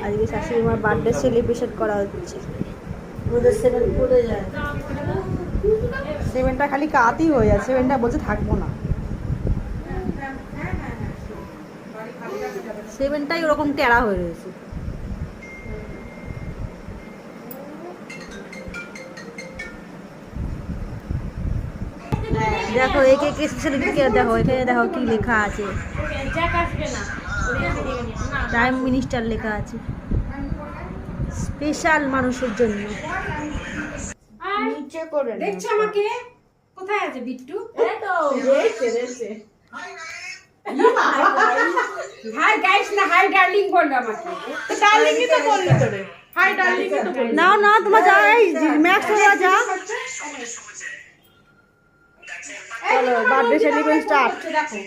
আজকে শাশুড়ি মার বার্থডে সেলিব্রেশন করা হচ্ছে। ওদের 7 পড়ে যায়। 7টা খালি কাতই হয়ে যায়, 7টা বলছে থাকবো না। 7টাই ওরকম টেরা হয়ে রয়েছে। দেখো একে কে স্পেশাল দেখো, এখানে দেখো কি লেখা আছে, প্রাইম মিনিস্টার লেখা আছে, স্পেশাল মানুষের জন্য। নিচে করে দেখছো আমাকে? কোথায় আছে বিট্টু? এই তো দেখছে। হাই গাইস না হাই ডার্লিং বললো আমাকে। ডার্লিংই তো বললি তোরে। হাই ডার্লিংই তো বললি। নাও না তোমার যা, এই ম্যাক্স যা। চলো বার্থডে সেলিব্রেশন স্টার্ট। দেখো